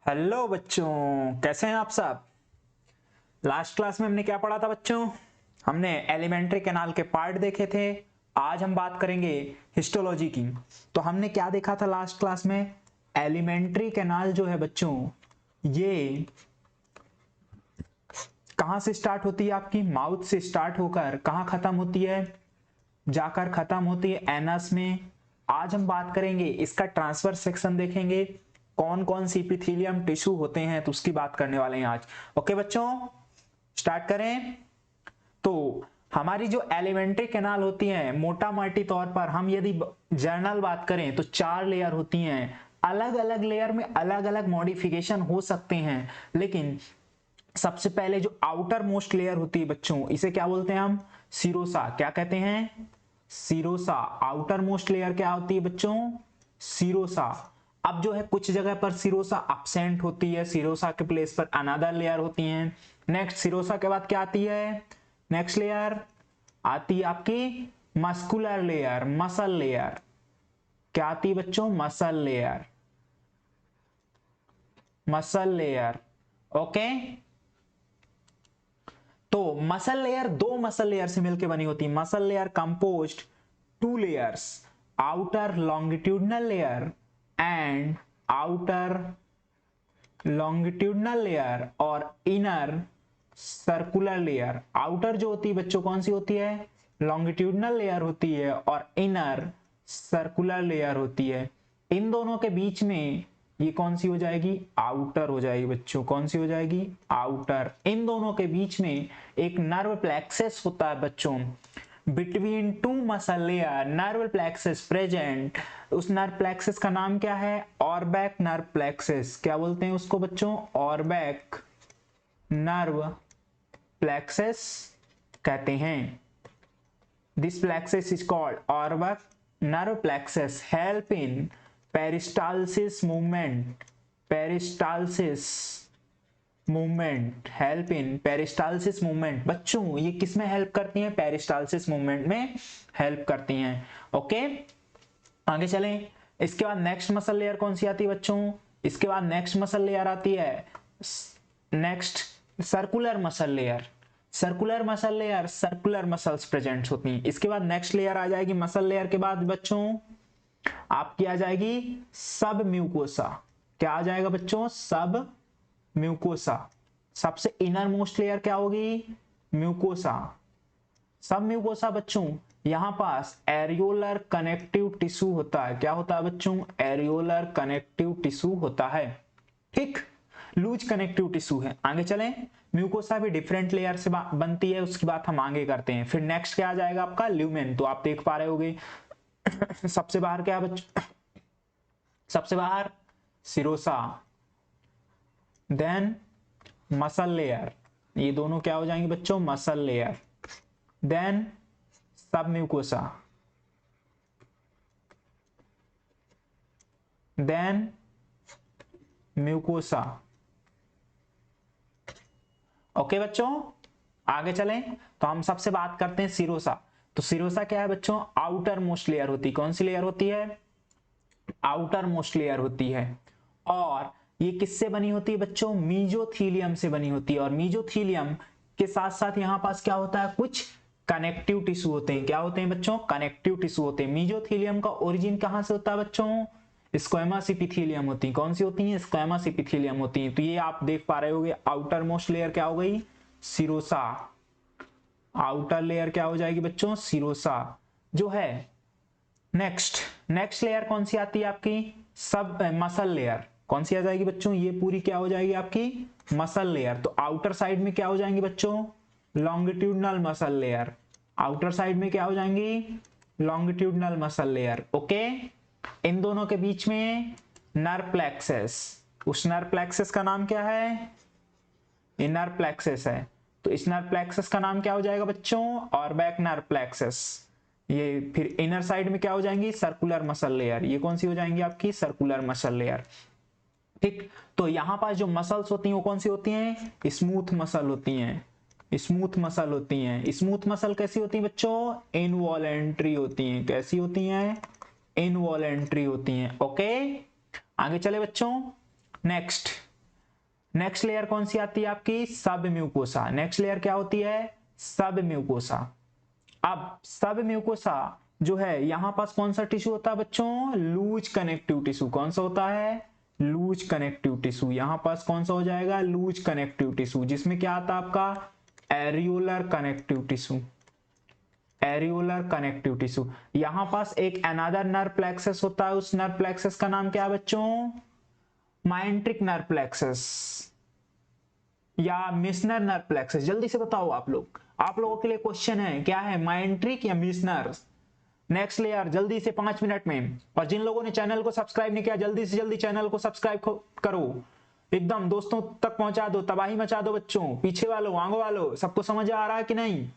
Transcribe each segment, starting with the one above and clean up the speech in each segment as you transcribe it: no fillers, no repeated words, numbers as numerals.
Hello बच्चों, कैसे हैं आप सब। लास्ट क्लास में हमने क्या पढ़ा था बच्चों। हमने एलिमेंट्री कैनाल के पार्ट देखे थे। आज हम बात करेंगे हिस्टोलॉजी की। तो हमने क्या देखा था लास्ट क्लास में। एलिमेंट्री कैनाल जो है बच्चों, ये कहां से स्टार्ट होती है, आपकी माउथ से स्टार्ट होकर कहां खत्म होती है, जाकर खत्म होती है एनस में। आज हम बात करेंगे इसका ट्रांसफर सेक्शन देखेंगे, कौन कौन सी एपिथेलियम टिश्यू होते हैं, तो उसकी बात करने वाले हैं आज। ओके बच्चों, स्टार्ट करें। तो हमारी जो एलिमेंट्री कैनाल होती है, मोटा मोटी तौर पर हम यदि जर्नल बात करें तो 4 लेयर होती हैं। अलग अलग लेयर में अलग अलग मॉडिफिकेशन हो सकते हैं, लेकिन सबसे पहले जो आउटर मोस्ट लेयर होती है बच्चों, इसे क्या बोलते हैं हम, सिरोसा। क्या कहते हैं, सिरोसा। आउटर मोस्ट लेयर क्या होती है बच्चों, सिरोसा। अब जो है कुछ जगह पर सिरोसा absent होती है, सिरोसा के प्लेस पर अनदर लेयर होती है। नेक्स्ट सिरोसा के बाद क्या आती है, नेक्स्ट लेयर आती है आपकी मस्कुलर लेयर, मसल लेयर। क्या आती है बच्चों, muscle layer, muscle layer. Okay, तो मसल लेयर दो मसल लेयर से मिलकर बनी होती है। Muscle layer composed 2 layers, outer longitudinal layer and outer longitudinal layer और इनर सर्कुलर लेयर। आउटर जो होती है बच्चों कौन सी होती है, लॉन्गिट्यूडनल लेयर होती है, और इनर सर्कुलर लेयर होती है। इन दोनों के बीच में ये कौन सी हो जाएगी, आउटर हो जाएगी बच्चों। कौन सी हो जाएगी, आउटर। इन दोनों के बीच में एक नर्व प्लेक्सस होता है बच्चों। Between 2 muscle layer nerve plexus present. उस नर्व प्लेक्सस का नाम क्या है, ऑरबैक नर्व प्लेक्सस। क्या बोलते हैं उसको बच्चों, ऑरबैक नर्व प्लेक्सस कहते हैं। This plexus is called Auerbach nerve plexus, help in peristalsis movement, peristalsis movement, help in peristalsis movement. बच्चों ये किस में हेल्प करती हैं, पेरिस्टालसिस मूवमेंट में हेल्प करती हैं। ओके, आगे चलें। इसके बाद नेक्स्ट मसल लेयर कौन सी आती है बच्चों, इसके बाद नेक्स्ट मसल लेयर आती है, next circular muscle layer. Circular muscle layer, circular muscles present होती हैं। इसके बाद नेक्स्ट लेयर आ जाएगी, मसल लेयर के बाद बच्चों आपकी आ जाएगी सब म्यूकोसा। क्या आ जाएगा बच्चों, सब म्यूकोसा। सबसे इनर मोस्ट लेयर क्या होगी, म्यूकोसा। सब म्यूकोसा बच्चों, यहां पास एरियोलर कनेक्टिव टिश्यू होता है। क्या होता है बच्चों, एरियोलर कनेक्टिव टिश्यू होता है। ठीक, लूज कनेक्टिव टिश्यू है। आगे चलें, म्यूकोसा भी डिफरेंट लेयर से बनती है, उसकी बात हम आगे करते हैं। फिर नेक्स्ट क्या आ जाएगा आपका, ल्यूमेन। तो आप देख पा रहे होगे सबसे बाहर क्या बच्चों, सबसे बाहर सिरोसा, देन मसल लेयर। ये दोनों क्या हो जाएंगे बच्चों, मसल लेयर। देन सब म्यूकोसा, देन म्यूकोसा। ओके बच्चों, आगे चलें। तो हम सबसे बात करते हैं सिरोसा। तो सिरोसा क्या है बच्चों, आउटर मोस्ट लेयर होती है। कौन सी लेयर होती है, आउटर मोस्ट लेयर होती है। और ये किससे बनी होती है बच्चों, मीजोथीलियम से बनी होती है। और मीजोथीलियम के साथ साथ यहां पास क्या होता है, कुछ कनेक्टिव टिश्यू होते हैं। क्या होते हैं बच्चों, कनेक्टिव टिश्यू होते हैं। मीजोथीलियम का ओरिजिन कहां से होता है बच्चों, स्क्वेमस एपिथेलियम होती है। कौन सी होती है, स्क्वेमस एपिथेलियम होती है। तो ये आप देख पा रहे होगे, आउटर मोस्ट लेयर क्या हो गई, सिरोसा। आउटर लेयर क्या हो जाएगी बच्चों, सिरोसा जो है। नेक्स्ट नेक्स्ट लेयर कौन सी आती है आपकी, सब मसल लेयर। कौन सी आ जाएगी बच्चों, ये पूरी क्या हो जाएगी आपकी, मसल लेयर। तो आउटर साइड में क्या हो जाएंगी बच्चों, longitudinal muscle layer. Outer side में क्या हो जाएंगी, लॉन्गिट्यूडनल मसल लेयर। ओके, इन दोनों के बीच में नर्व प्लेक्सस। उस नर्व प्लेक्सस का नाम क्या है, इनर प्लेक्सस है। तो इस नर्व प्लेक्सस का नाम क्या हो जाएगा बच्चों, ऑरबैक नर्व प्लेक्सस। ये फिर इनर साइड में क्या हो जाएंगी, सर्कुलर मसल लेयर। ये कौन सी हो जाएंगी आपकी, सर्कुलर मसल लेयर। ठीक, तो यहां पास जो मसल्स होती हैं वो कौन सी होती हैं, स्मूथ मसल होती हैं। स्मूथ मसल होती हैं। स्मूथ मसल कैसी होती है बच्चों, इनवॉलेंट्री होती हैं। कैसी होती हैं, इनवॉलेंट्री होती हैं। ओके, आगे चले बच्चों। नेक्स्ट नेक्स्ट लेयर कौन सी आती है आपकी, सब म्यूकोसा। नेक्स्ट लेयर क्या होती है, सब म्यूकोसा। अब सब म्यूकोसा जो है यहां पास कौन सा टिश्यू होता है बच्चों, लूज कनेक्टिव टिश्यू। कौन सा होता है, लूज कनेक्टिव टिश्यू। यहां पास कौन सा हो जाएगा, लूज कनेक्टिव टिश्यू, जिसमें क्या आता है आपका areolar connective tissue. Areolar connective tissue. यहां पास एक अनदर नर्व प्लेक्सस होता है, उस नर्व प्लेक्सस का नाम क्या है बच्चों, माइंट्रिक नर्व प्लेक्सस या मिशनर नर्व प्लेक्सस। जल्दी से बताओ आप लोगों के लिए क्वेश्चन है, क्या है, माइंट्रिक या मिशनर। नेक्स्ट लेयर जल्दी से 5 मिनट में। और जिन लोगों ने चैनल को सब्सक्राइब नहीं किया जल्दी से जल्दी चैनल को सब्सक्राइब करो, एकदम दोस्तों तक पहुंचा दो, तबाही मचा दो बच्चों। पीछे वालों, आगे वालों, सबको समझ आ रहा है कि नहीं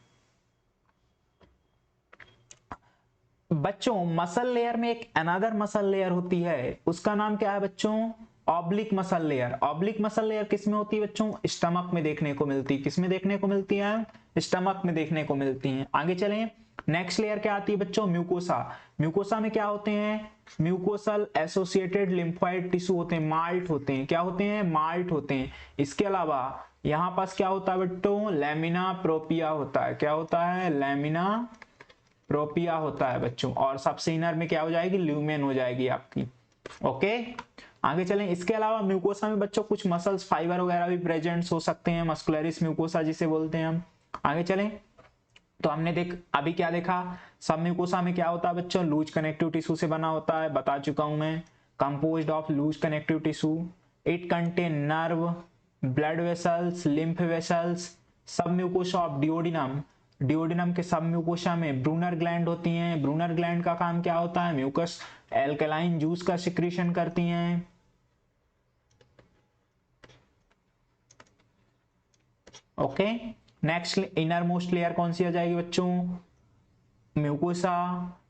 बच्चों। मसल लेयर में एक अनदर मसल लेयर होती है, उसका नाम क्या है बच्चों, oblique muscle layer. Oblique muscle layer किसमें होती है बच्चों, स्टमक में देखने को मिलती है। किसमें देखने को मिलती है, स्टमक में देखने को मिलती है। आगे चलें, नेक्स्ट लेयर क्या आती है बच्चों, म्यूकोसा। म्यूकोसा में क्या होते हैं, म्यूकोसल एसोसिएटेड लिम्फोइड टिश्यू होते हैं, माल्ट होते हैं। क्या होते हैं, माल्ट होते हैं। इसके अलावा यहां पास क्या होता है बच्चों, लैमिना प्रोपिया होता है। क्या होता है, लैमिना प्रोपिया होता है बच्चों। और सबसे इनर में क्या हो जाएगी, ल्यूमेन हो जाएगी आपकी। ओके, आगे चलें। इसके अलावा म्यूकोसा में बच्चों कुछ मसल्स फाइबर वगैरह भी प्रेजेंट हो सकते हैं, मस्कुलरिस म्यूकोसा जिसे बोलते हैं हम। आगे चलें, तो हमने अभी क्या देखा, सब म्यूकोसा में क्या होता है बच्चों, लूज कनेक्टिव टिश्यू से बना होता है, बता चुका हूं मैं। Composed of loose connective tissue, it contain nerve, blood vessels, lymph vessels. Submucosa of duodenum, duodenum के सब म्यूकोसा में ब्रूनर ग्लैंड होती हैं। ब्रूनर ग्लैंड का काम क्या होता है, म्यूकस एल्कलाइन जूस का सिक्रीशन करती हैं। Okay, next inner most layer कौन सी आ जाएगी बच्चों, म्यूकोसा।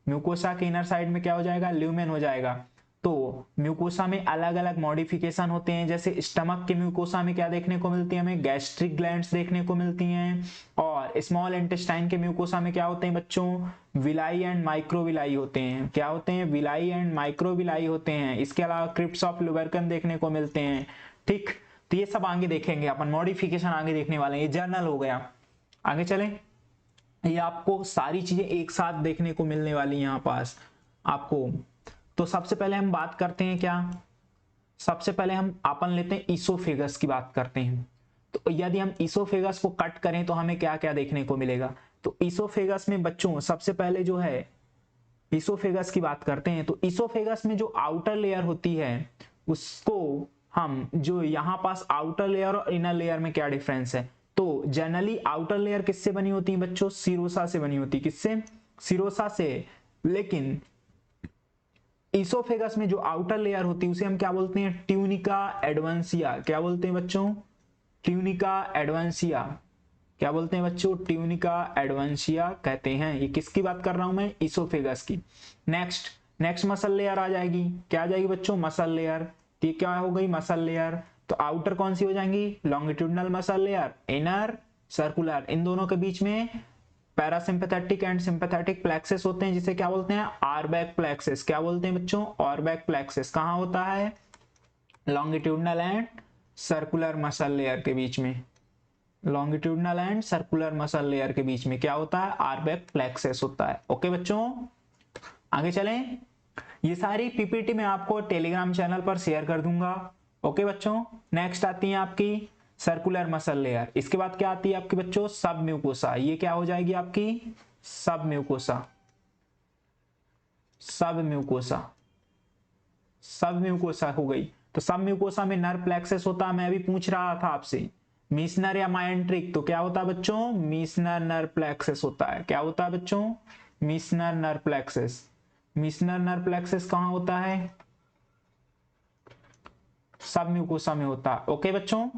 म्यूकोसा के इनर साइड में क्या हो जाएगा, ल्यूमेन हो जाएगा। तो म्यूकोसा में अलग अलग मॉडिफिकेशन होते हैं, जैसे स्टमक के म्यूकोसा में क्या देखने को मिलती है हमें, गैस्ट्रिक ग्लैंड्स देखने को मिलती हैं। और स्मॉल इंटेस्टाइन के म्यूकोसा में क्या होते हैं बच्चों, विलाई एंड माइक्रोविलाई होते हैं। क्या होते हैं, विलाई एंड माइक्रोविलाई होते हैं। इसके अलावा क्रिप्स ऑफ लुबरकन देखने को मिलते हैं। ठीक, तो ये सब आगे देखेंगे अपन, मॉडिफिकेशन आगे देखने वाले हैं, ये जर्नल हो गया। आगे चलें, ये आपको सारी चीजें एक साथ देखने को मिलने वाली यहाँ पास आपको। तो सबसे पहले हम बात करते हैं क्या, सबसे पहले हम अपन लेते हैं ईसोफेगस की बात करते हैं। तो यदि हम ईसोफेगस को कट करें तो हमें क्या क्या देखने को मिलेगा, तो ईसोफेगस में बच्चों सबसे पहले जो है ईसोफेगस की बात करते हैं। तो ईसोफेगस में जो आउटर लेयर होती है उसको हम, जो यहाँ पास आउटर लेयर और इनर लेयर में क्या डिफरेंस है, तो जनरली आउटर लेयर किससे बनी होती है बच्चों, सिरोसा से बनी होती है। किससे, सिरोसा से। लेकिन ईसोफेगस में जो आउटर लेयर होती है उसे हम क्या बोलते हैं, ट्यूनिका एडवांसिया। क्या बोलते हैं बच्चों, ट्यूनिका एडवांसिया। क्या बोलते हैं बच्चों, ट्यूनिका एडवांसिया कहते हैं। ये किसकी बात कर रहा हूं मैं, ईसोफेगस की। नेक्स्ट मसल लेयर आ जाएगी, क्या आ जाएगी बच्चों, मसल लेयर। ये क्या हो गई, मसल लेयर। तो आउटर कौन सी हो जाएंगी, longitudinal muscle layer, inner circular. इन दोनों के बीच में पैरासिम्पैथेटिक एंड सिंपैथेटिक प्लेक्सस होते हैं, जिसे क्या बोलते हैं, आर्बैक प्लेक्सस। क्या बोलते हैं बच्चों, आर्बैक प्लेक्सस। कहां होता है, longitudinal and circular muscle layer के बीच में। Longitudinal and circular muscle layer के बीच में क्या होता है, आर्बैक प्लेक्सस होता है। ओके बच्चों, आगे चलें। ये सारी पीपीटी मैं आपको टेलीग्राम चैनल पर शेयर कर दूंगा। ओके बच्चों, नेक्स्ट आती है आपकी सर्कुलर मसल लेयर। इसके बाद क्या आती है आपकी बच्चों, सब म्यूकोसा। ये क्या हो जाएगी आपकी, सब म्यूकोसा। सब म्यूकोसा, सब म्यूकोसा हो गई। तो सब म्यूकोसा में नर्व प्लेक्सस होता है। मैं अभी पूछ रहा था आपसे मीसनर या माइंट्रिक, तो क्या होता है बच्चों, मीसनर नर्व प्लेक्सस होता है। क्या होता है बच्चों, मीसनर नर्व प्लेक्सस। मीसनर नर्व प्लेक्सस कहां होता है, सब म्यूकोसा में होता है। ओके बच्चों,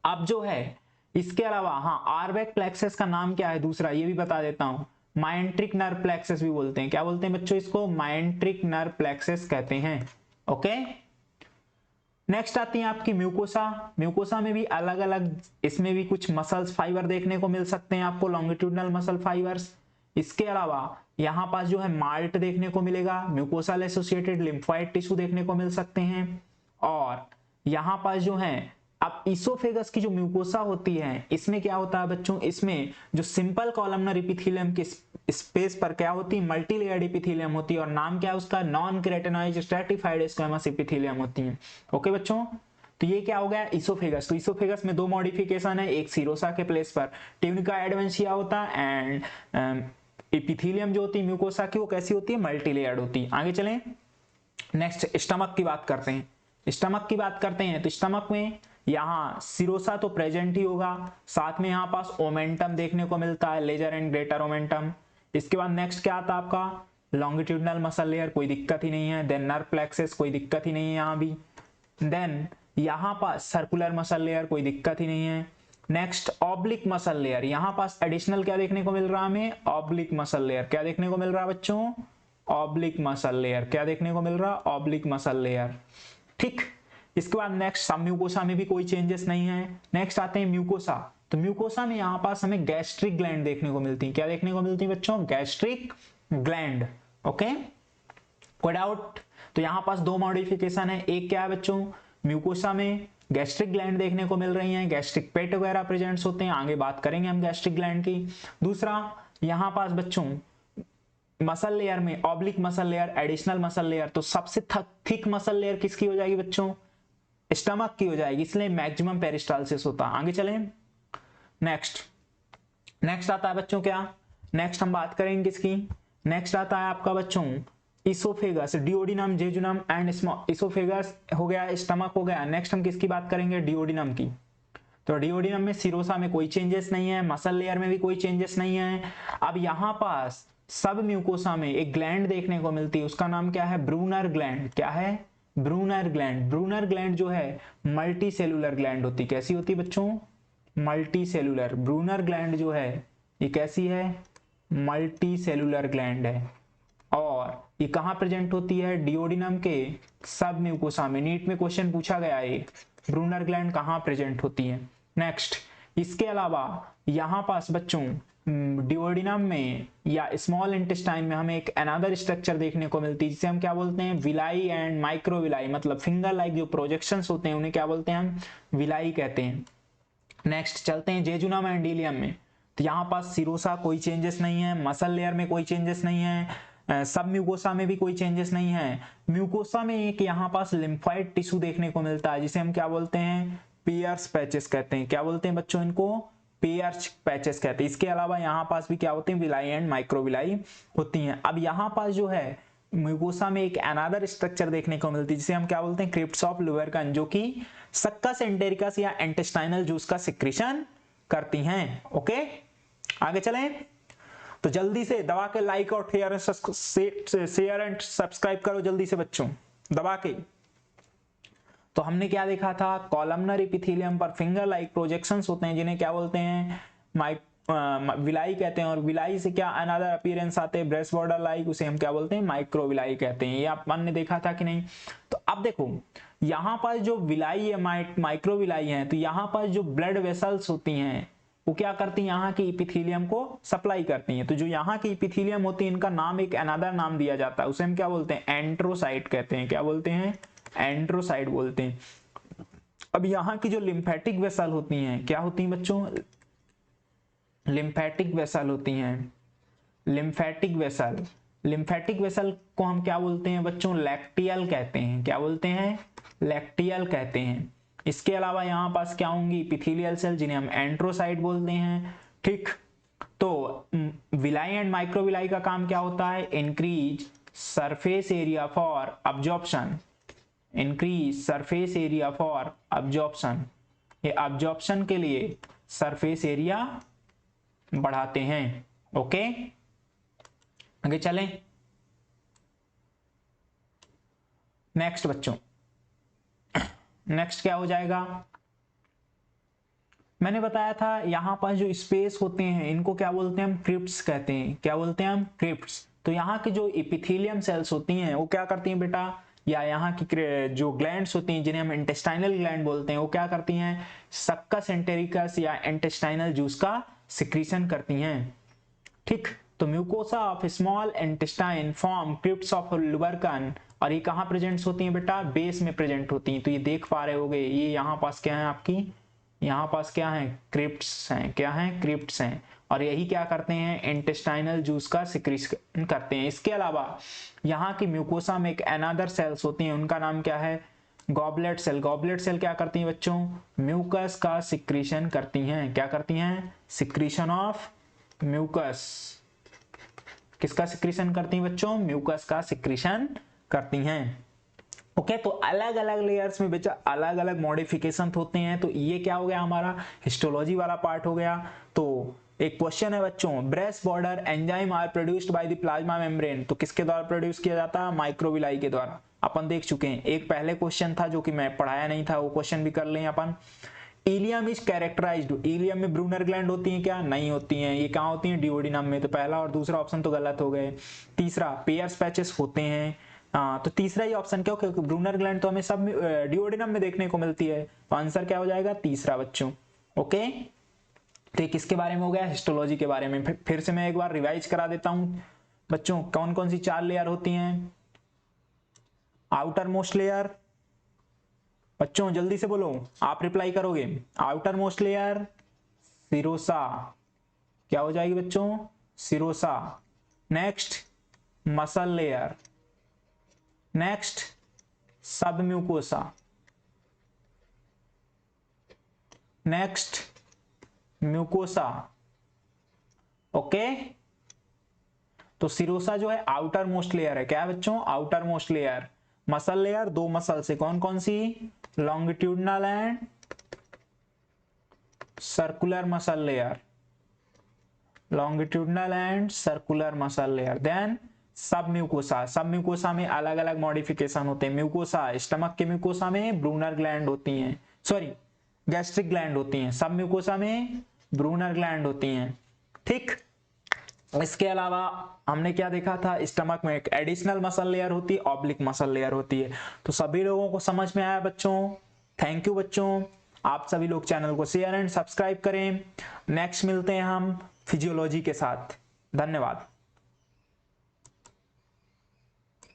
अब जो है इसके अलावा, हाँ, आर्बैक प्लेक्सस का नाम क्या है दूसरा, ये भी बता देता हूं, माइंट्रिक नर्व प्लेक्सस भी बोलते हैं। क्या बोलते हैं बच्चों इसको, माइंट्रिक नर्व प्लेक्सस कहते हैं। ओके, नेक्स्ट आती है आपकी म्यूकोसा। म्यूकोसा में भी अलग अलग, इसमें भी कुछ मसल्स फाइबर देखने को मिल सकते हैं आपको, लॉन्गिट्यूडनल मसल फाइबर्स। इसके अलावा यहां पास जो है माल्ट देखने को मिलेगा, म्यूकोसल एसोसिएटेड लिम्फोइड टिश्यू देखने को मिल सकते हैं। और यहां पास जो है अब इसोफेगस की जो म्यूकोसा होती है इसमें क्या होता है बच्चों, इसमें जो सिंपल कॉलमनर एपिथेलियम के स्पेस पर क्या होती है, मल्टी लेयर्ड एपिथेलियम होती है, और नाम क्या है उसका, नॉन केराटिनॉइड स्ट्रैटिफाइड स्क्वेमस एपिथेलियम होती है। ओके बच्चों, तो ये क्या हो गया इसोफेगस। तो इसोफेगस में दो मॉडिफिकेशन है, एक सीरोसा के प्लेस पर ट्यूनिका एडवेंशिया होता है एंड एपिथेलियम जो होती है म्यूकोसा की वो कैसी होती है, मल्टी लेयर्ड होती है। आगे चलें, नेक्स्ट स्टमक की बात करते हैं। स्टमक की बात करते हैं तो स्टमक में यहाँ सिरोसा तो प्रेजेंट ही होगा, साथ में यहाँ पास ओमेंटम देखने को मिलता है, लेजर एंड ग्रेटर ओमेंटम। इसके बाद नेक्स्ट क्या आता है आपका, लॉन्गिट्यूडनल मसल लेयर, कोई दिक्कत ही नहीं है। देन नर्व प्लेक्सस, कोई दिक्कत ही नहीं है यहाँ भी। देन यहाँ पास सर्कुलर मसल लेयर, कोई दिक्कत ही नहीं है। नेक्स्ट ऑब्लिक मसल लेयर, यहाँ पास एडिशनल क्या देखने को मिल रहा है हमें, ऑब्लिक मसल लेयर। क्या देखने को मिल रहा है बच्चों, ऑब्लिक मसल लेयर। क्या देखने को मिल रहा, ऑब्लिक मसल लेयर। ठीक, इसके बाद नेक्स्ट सब म्यूकोसा में भी कोई चेंजेस नहीं है। नेक्स्ट आते हैं म्यूकोसा। तो म्यूकोसा में यहाँ पास हमें गैस्ट्रिक ग्लैंड देखने को मिलती है। क्या देखने को मिलती है बच्चों, गैस्ट्रिक ग्लैंड। ओके, कोई डाउट? तो यहाँ पास दो मॉडिफिकेशन है, एक क्या है बच्चों, म्यूकोसा में गैस्ट्रिक ग्लैंड देखने को मिल रही हैं, गैस्ट्रिक पेट वगैरह प्रेजेंट्स होते हैं, आगे बात करेंगे हम गैस्ट्रिक ग्लैंड की। दूसरा यहाँ पास बच्चों मसल लेयर में oblique muscle layer, additional muscle layer, तो सबसे थिक मसल लेयर किसकी हो जाएगी बच्चों, स्टमक की हो जाएगी, इसलिए मैक्सिमम पेरिस्टालसिस होता है। आगे चलें, नेक्स्ट आता है बच्चों क्या, नेक्स्ट हम बात करेंगे किसकी, नेक्स्ट आता है आपका बच्चों oesophagus, duodenum, jejunum and small. Oesophagus हो गया, स्टमक हो गया। नेक्स्ट हम किसकी बात करेंगे, डिओडिनम की। तो डिओडिनम में सिरोसा में कोई चेंजेस नहीं है, मसल लेयर में भी कोई चेंजेस नहीं है। अब यहाँ पास सब म्यूकोसा में एक ग्लैंड देखने को मिलती है, उसका नाम क्या है, ब्रूनर ग्लैंड। क्या है, ब्रूनर ग्लैंड। ब्रूनर ग्लैंड जो है मल्टी सेलुलर ग्लैंड होती, कैसी होती बच्चों, मल्टी सेलुलर। ब्रूनर ग्लैंड जो है ये कैसी है, मल्टी सेलुलर ग्लैंड है, और ये कहां प्रेजेंट होती है, डिओडिनम के सब म्यूकोसा में। नीट में क्वेश्चन पूछा गया है, ब्रूनर ग्लैंड कहां प्रेजेंट होती है। नेक्स्ट, इसके अलावा यहां पास बच्चों डिओडिनम में या स्मॉल इंटेस्टाइन में हमें एक अनदर स्ट्रक्चर देखने को मिलती है, जिसे हम क्या बोलते हैं, विलाई एंड माइक्रोविलाई, मतलब फिंगर लाइक जो प्रोजेक्शंस होते हैं उन्हें क्या बोलते हैं हम, विलाई कहते हैं। नेक्स्ट चलते हैं जेजुनम एंड इलियम में। तो यहाँ पास सिरोसा कोई चेंजेस नहीं है, मसल लेयर में कोई चेंजेस नहीं है, सब म्यूकोसा में भी कोई चेंजेस नहीं है। म्यूकोसा में एक यहाँ पास लिम्फाइड टिश्यू देखने को मिलता है, जिसे हम क्या बोलते हैं, पियर्स पैचेस कहते हैं। क्या बोलते हैं बच्चों, इनको पियर्स पैचेस कहते हैं। इसके अलावा यहाँ पास भी क्या होते हैं, विलाई एंड माइक्रोविलाई होती हैं। अब यहाँ पास जो है म्यूकोसा में एक अनदर स्ट्रक्चर देखने को मिलती है, जिसे हम क्या बोलते हैं, क्रिप्ट्स ऑफ लुबरकन, जो कि सक्कस एंटेरिकस या इंटेस्टाइनल जूस का सिक्रीशन करती हैं। ओके, आगे चलें। तो जल्दी से दबा के लाइक और शेयर एंड सब्सक्राइब करो जल्दी से बच्चों, दबा के। तो हमने क्या देखा था, कॉलमनर एपिथेलियम पर फिंगर लाइक प्रोजेक्शंस होते हैं, जिन्हें क्या बोलते हैं, विलाई कहते हैं, और विलाई से क्या अनदर अपीयरेंस आते हैं, ब्रेस्ट बॉर्डर लाइक, उसे हम क्या बोलते हैं, माइक्रोविलाई कहते हैं। ये अपन ने देखा था कि नहीं। तो अब देखो यहाँ पर जो विलाई है, माइक्रोविलाई है, तो यहाँ पर जो ब्लड वेसल्स होती हैं वो क्या करती हैं, यहाँ की एपिथेलियम को सप्लाई करती हैं। तो जो यहाँ की एपिथेलियम होती है, इनका नाम एक अनदर नाम दिया जाता है, उसे हम क्या बोलते हैं, एंट्रोसाइट कहते हैं। क्या बोलते हैं, एंट्रोसाइट बोलते हैं। अब यहाँ की जो लिम्फेटिक वेसल होती हैं, क्या होती हैं बच्चों, लिम्फेटिक वेसल होती हैं, लिम्फेटिक वेसल। लिम्फेटिक वेसल को हम क्या बोलते हैं बच्चों, लैक्टियल कहते हैं। क्या बोलते हैं, लैक्टियल कहते हैं। इसके अलावा यहाँ पास क्या होंगी, एपिथेलियल सेल, जिन्हें हम एंट्रोसाइट बोलते हैं। ठीक, तो विलाई एंड माइक्रोविलाई का काम क्या होता है, increase surface area for absorption, increase surface area for absorption. ये अब्जॉर्प्शन के लिए सरफेस एरिया बढ़ाते हैं। ओके, आगे चलें। नेक्स्ट बच्चों, नेक्स्ट क्या हो जाएगा, मैंने बताया था यहाँ पर जो स्पेस होते हैं इनको क्या बोलते हैं हम, क्रिप्ट्स कहते हैं। क्या बोलते हैं हम, क्रिप्ट्स। तो यहाँ की जो एपिथेलियम सेल्स होती हैं वो क्या करती हैं बेटा, या यहाँ की जो ग्लैंड्स होती हैं जिन्हें हम इंटेस्टाइनल ग्लैंड बोलते हैं, वो क्या करती हैं, सक्कस एंटेरिकस या इंटेस्टाइनल जूस का सिक्रीशन करती हैं। ठीक, तो mucosa of small intestine form crypts of Lieberkuhn, और ये कहाँ प्रेजेंट होती हैं बेटा, बेस में प्रेजेंट होती हैं। तो ये देख पा रहे होगे, ये यहाँ पास क्या है आपकी, यहाँ पास क्या है, क्रिप्ट्स हैं, क्या है, क्रिप्ट्स हैं, और यही क्या करते हैं, इंटेस्टाइनल जूस का सिक्रीशन करते हैं। इसके अलावा यहाँ की म्यूकोसा में एक अनदर सेल्स होती हैं, उनका नाम क्या है, गॉबलेट सेल। गॉबलेट सेल क्या करती हैं बच्चों, म्यूकस का सिक्रीशन करती हैं। क्या करती हैं, सिक्रीशन ऑफ म्यूकस। किसका सिक्रीशन करती हैं बच्चों, म्यूकस का सिक्रीशन करती हैं। ओके, तो अलग अलग लेयर्स में बच्चा अलग अलग मॉडिफिकेशन होते हैं। तो ये क्या हो गया, हमारा हिस्टोलॉजी वाला पार्ट हो गया। तो एक क्वेश्चन है बच्चों, brush border enzyme are produced by the plasma membrane, तो किसके द्वारा प्रोड्यूस किया जाता है, माइक्रोविलाई के द्वारा। अपन देख चुके हैं, एक पहले क्वेश्चन था जो कि मैं पढ़ाया नहीं था, वो क्वेश्चन भी कर लें अपन। इलियम इज कैरेक्टराइज्ड, इलियम में ब्रूनर ग्लैंड होती हैं क्या, नहीं होती हैं। ये कहाँ होती हैं, डिओडिनम में। तो पहला और दूसरा ऑप्शन तो गलत हो गए। तीसरा, पेयर्स पैचेस होते हैं। तो तीसरा ही ऑप्शन क्यों, क्योंकि ब्रूनर ग्लैंड तो हमें सब डिओडिनम में देखने को मिलती है। तो आंसर क्या हो जाएगा, तीसरा बच्चों। ओके, तो किसके बारे में हो गया, हिस्टोलॉजी के बारे में। फिर से मैं एक बार रिवाइज करा देता हूं बच्चों, कौन कौन सी 4 लेयर होती हैं। आउटर मोस्ट लेयर, बच्चों जल्दी से बोलो, आप रिप्लाई करोगे। आउटर मोस्ट लेयर सिरोसा, क्या हो जाएगी बच्चों, serosa. Next muscle layer, next submucosa, next mucosa. Okay, तो सिरोसा जो है आउटर मोस्ट लेयर है, क्या है बच्चों, outermost layer. Muscle layer, 2 muscle से, कौन कौन सी, longitudinal and circular muscle layer, longitudinal and circular muscle layer. Then submucosa, submucosa में अलग अलग मॉडिफिकेशन होते हैं। म्यूकोसा, स्टमक के म्यूकोसा में ब्रूनर ग्लैंड होती हैं, सॉरी गैस्ट्रिक ग्लैंड होती हैं। सब म्यूकोसा में ब्रूनर ग्लैंड होती हैं। ठीक, इसके अलावा हमने क्या देखा था, स्टमक में एक एडिशनल मसल लेयर होती है, ऑब्लिक मसल लेयर होती है। तो सभी लोगों को समझ में आया बच्चों। थैंक यू बच्चों, आप सभी लोग चैनल को शेयर एंड सब्सक्राइब करें। नेक्स्ट मिलते हैं हम फिजियोलॉजी के साथ। धन्यवाद।